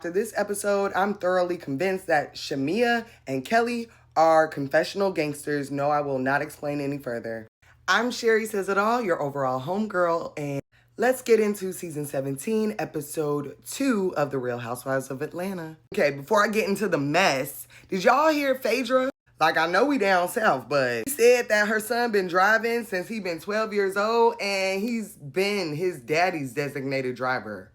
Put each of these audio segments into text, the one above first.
After this episode, I'm thoroughly convinced that Shamia and Kelly are confessional gangsters. No, I will not explain any further. I'm Sherry Says It All, your overall homegirl, and let's get into season 17, episode 2 of The Real Housewives of Atlanta. Okay, before I get into the mess, did y'all hear Phaedra? Like, I know we down south, but she said that her son been driving since he been 12 years old, and he's been his daddy's designated driver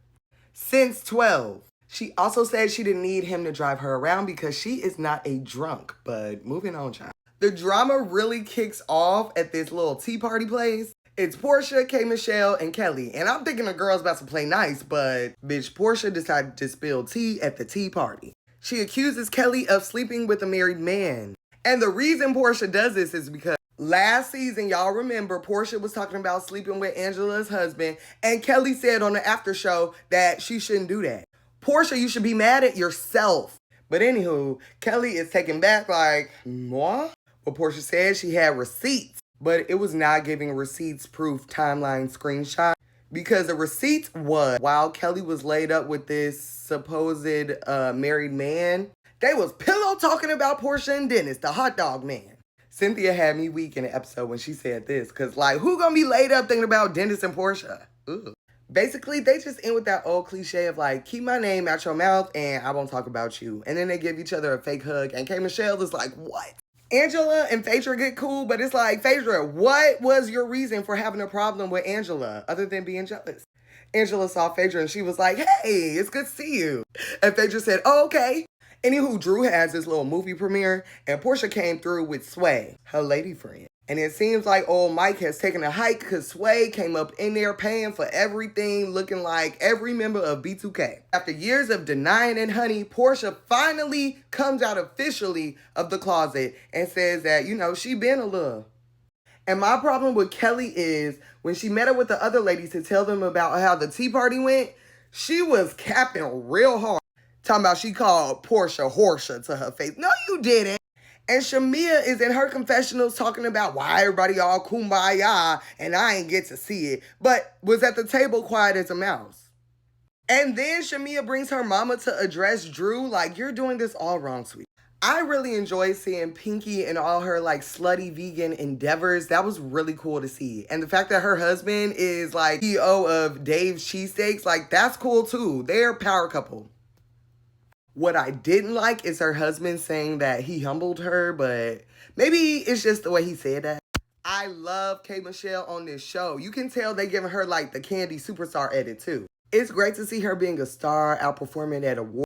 since 12. She also said she didn't need him to drive her around because she is not a drunk. But moving on, child. The drama really kicks off at this little tea party place. It's Portia, K. Michelle, and Kelly. And I'm thinking the girl's about to play nice, but bitch, Portia decided to spill tea at the tea party. She accuses Kelly of sleeping with a married man. And the reason Portia does this is because last season, y'all remember, Portia was talking about sleeping with Angela's husband, and Kelly said on the after show that she shouldn't do that. Portia, you should be mad at yourself. But anywho, Kelly is taken back like, what? Well, Portia said she had receipts, but it was not giving receipts proof timeline screenshot because the receipts was while Kelly was laid up with this supposed married man, they was pillow talking about Portia and Dennis, the hot dog man. Cynthia had me weak in the episode when she said this, because like, who gonna be laid up thinking about Dennis and Portia? Ooh. Basically, they just end with that old cliche of like, keep my name out your mouth and I won't talk about you. And then they give each other a fake hug. And K. Michelle is like, what? Angela and Phaedra get cool, but it's like, Phaedra, what was your reason for having a problem with Angela other than being jealous? Angela saw Phaedra and she was like, hey, it's good to see you. And Phaedra said, oh, okay. Anywho, Drew has this little movie premiere and Portia came through with Sway, her lady friend. And it seems like old Mike has taken a hike because Sway came up in there paying for everything, looking like every member of B2K. After years of denying and honey, Portia finally comes out officially of the closet and says that, she been a little. And my problem with Kelly is when she met up with the other ladies to tell them about how the tea party went, she was capping real hard. Talking about she called Portia Horsha to her face. No, you didn't. And Shamia is in her confessionals talking about why everybody all kumbaya and I ain't get to see it, but was at the table quiet as a mouse. And then Shamia brings her mama to address Drew like, you're doing this all wrong, sweet. I really enjoy seeing Pinky and all her like slutty vegan endeavors. That was really cool to see. And the fact that her husband is like CEO of Dave's Cheesesteaks, like that's cool too. They're a power couple. What I didn't like is her husband saying that he humbled her, but maybe it's just the way he said that. I love K. Michelle on this show. You can tell they giving her like the Candy Superstar edit too. It's great to see her being a star, outperforming at awards.